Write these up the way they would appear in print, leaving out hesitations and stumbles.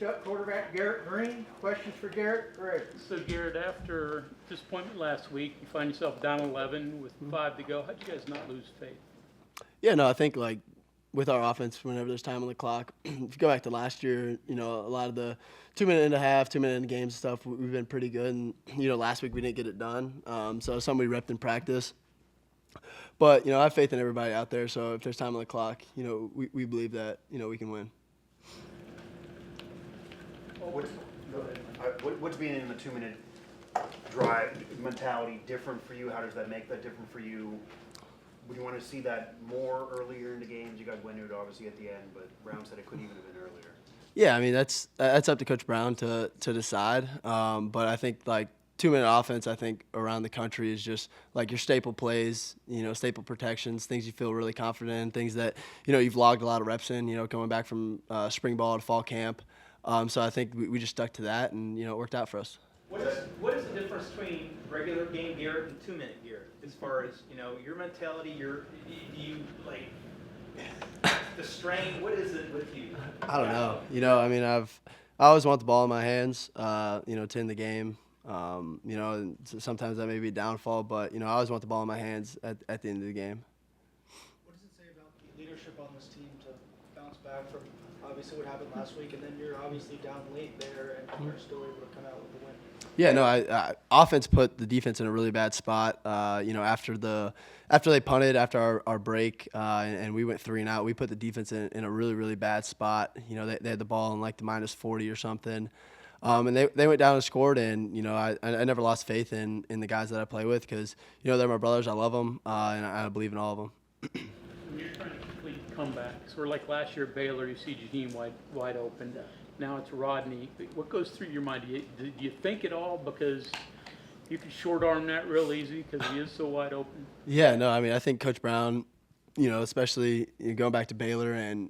Next up, quarterback Garrett Greene. Questions for Garrett? Great. So, Garrett, after disappointment last week, you find yourself down 11 with 5 to go. How'd you guys not lose faith? Yeah, no, I think like with our offense, whenever there's time on the clock, if you go back to last year, a lot of the 2-minute and a half, 2-minute in games stuff, we've been pretty good. And, last week we didn't get it done. So it's something we repped in practice. But, I have faith in everybody out there. So if there's time on the clock, we believe that, we can win. What's being in the 2-minute drive mentality different for you? How does that make that different for you? Would you want to see that more earlier in the games? You guys went into it obviously at the end, but Brown said it couldn't even have been earlier. Yeah, I mean that's up to Coach Brown to decide. But I think like 2-minute offense, I think around the country is just like your staple plays, staple protections, things you feel really confident in, things that you've logged a lot of reps in, coming back from spring ball to fall camp. So I think we just stuck to that, and it worked out for us. What is the difference between regular game Garrett and 2-minute Garrett as far as your mentality? Do you like the strain? What is it with you? I don't know. I mean, I always want the ball in my hands. To end the game. And sometimes that may be a downfall, but I always want the ball in my hands at the end of the game. What does it say about the leadership on this team to bounce back from obviously what happened last week, and then you're obviously down late there, and you're still able to come out with the win? Yeah, no, offense put the defense in a really bad spot. After they punted after our break, and we went 3 and out, we put the defense in a really, really bad spot. They had the ball in like the -40 or something. And they went down and scored, and I never lost faith in the guys that I play with because they're my brothers. I love them, and I believe in all of them. When you're trying to complete comebacks, or like last year at Baylor, you see Janine wide open. Now it's Rodney. What goes through your mind? Do you think it all because you can short arm that real easy because he is so wide open? Yeah, no, I mean I think Coach Brown, especially going back to Baylor and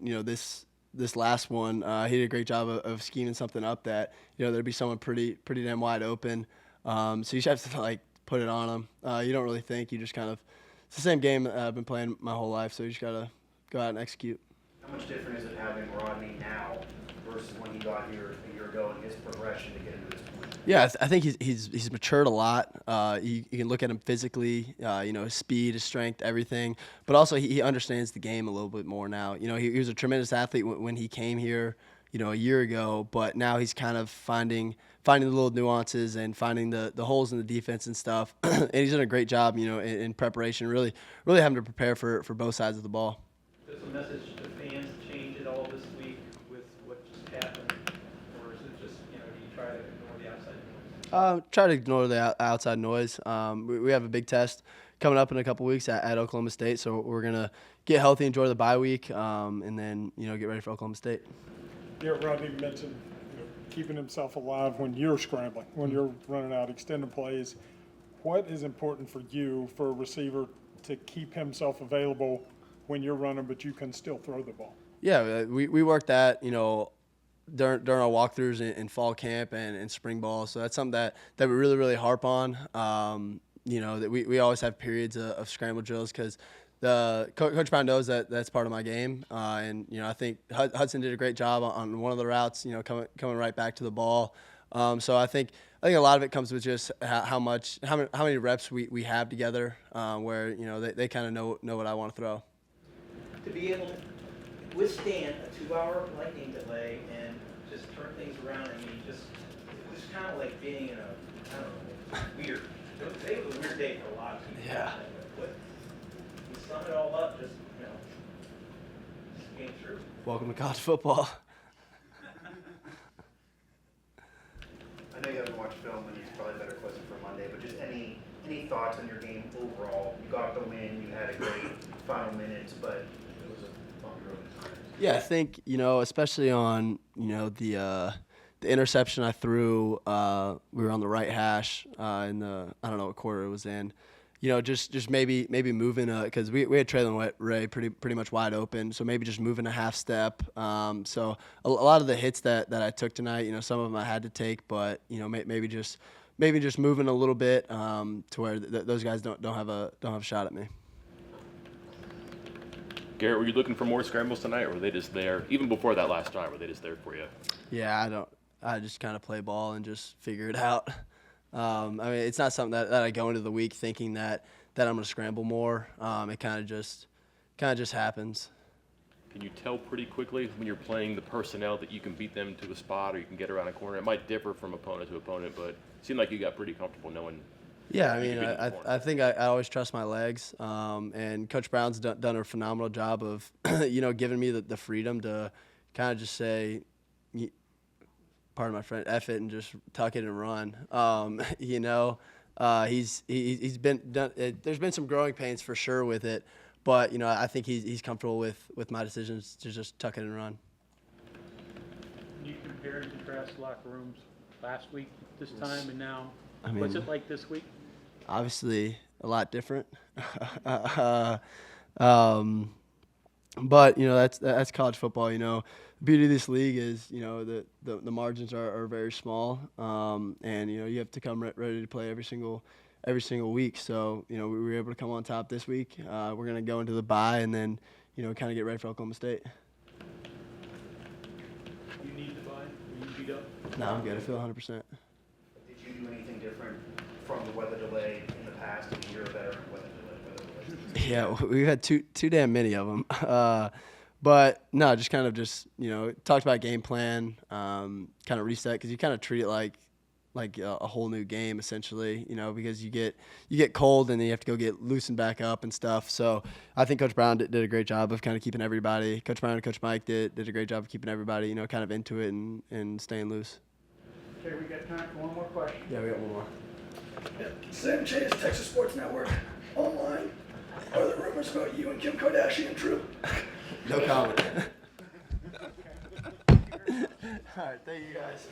this last one, he did a great job of scheming something up that there'd be someone pretty damn wide open. So you just have to like put it on him. You don't really think. You just kind of it's the same game I've been playing my whole life. So you just gotta go out and execute. How much different is it having Rodney now versus when he got here a year ago and his progression to get into this point? Yeah, I think he's matured a lot. You can look at him physically, his speed, his strength, everything. But also he understands the game a little bit more now. He was a tremendous athlete when he came here, a year ago. But now he's kind of finding the little nuances and finding the holes in the defense and stuff. And he's done a great job, in preparation, really having to prepare for both sides of the ball. Does the message to fans change at all this week with what just happened, or is it just do you try to ignore the outside noise? Try to ignore the outside noise. We have a big test coming up in a couple weeks at Oklahoma State, so we're going to get healthy, enjoy the bye week, and then get ready for Oklahoma State. Yeah, Rodney mentioned keeping himself alive when you're scrambling, when you're running out extended plays. What is important for you, for a receiver, to keep himself available when you're running, but you can still throw the ball? Yeah, we worked that, during our walkthroughs in fall camp and spring ball. So that's something that we really, really harp on. That we always have periods of scramble drills because Coach Brown knows that that's part of my game. And I think Hudson did a great job on one of the routes, coming right back to the ball. So I think a lot of it comes with just how many reps we have together, where they kind of know what I want to throw. To be able to withstand a 2-hour lightning delay and just turn things around, it was kind of like being in weird. It was a weird day for a lot of people. Yeah. But you sum it all up, just came through. Welcome to college football. I know you haven't watched film, and it's probably a better question for Monday, but just any thoughts on your game overall? You got the win, you had a great final minutes, but it was a bumpy road at times. Yeah, I think, especially on, the interception I threw, we were on the right hash in the, I don't know what quarter it was in. Just maybe moving, because we had Traylon Ray pretty much wide open, so maybe just moving a half step. So a lot of the hits that I took tonight, some of them I had to take, but maybe just moving a little bit to where those guys don't have a shot at me. Garrett, were you looking for more scrambles tonight, or were they just there? Even before that last drive, were they just there for you? Yeah, I just kind of play ball and just figure it out. I mean, it's not something that I go into the week thinking that I'm going to scramble more. It kind of just happens. Can you tell pretty quickly when you're playing the personnel that you can beat them to a spot or you can get around a corner? It might differ from opponent to opponent, but it seemed like you got pretty comfortable knowing. Yeah, I you mean, could beat them in the corner. I think I always trust my legs, and Coach Brown's done a phenomenal job of, giving me the freedom to kind of just say, pardon my friend, F it and just tuck it and run. He's been done. There's been some growing pains for sure with it, but I think he's comfortable with my decisions to just tuck it and run. You compare and contrast locker rooms last week, this time, and now. I mean, What's it like this week? Obviously, a lot different. But that's college football. The beauty of this league is the margins are very small, and you have to come ready to play every single week. So we were able to come on top this week. We're gonna go into the bye and then kind of get ready for Oklahoma State. You need the bye? Are you beat up? No, I'm good. I feel 100%. Did you do anything different from the weather delay in the past? I mean, you're a veteran weather delay. Yeah, we've had too damn many of them. But no, just talked about game plan, kind of reset, because you kind of treat it like a whole new game essentially, because you get cold and then you have to go get loosened back up and stuff. So I think Coach Brown did a great job of kind of keeping everybody. Coach Brown and Coach Mike did a great job of keeping everybody, kind of into it and staying loose. Okay, we got time for one more question. Yeah, we got one more. Sam Chase, Texas Sports Network, online. Are the rumors about you and Kim Kardashian true? No comment. All right, thank you guys.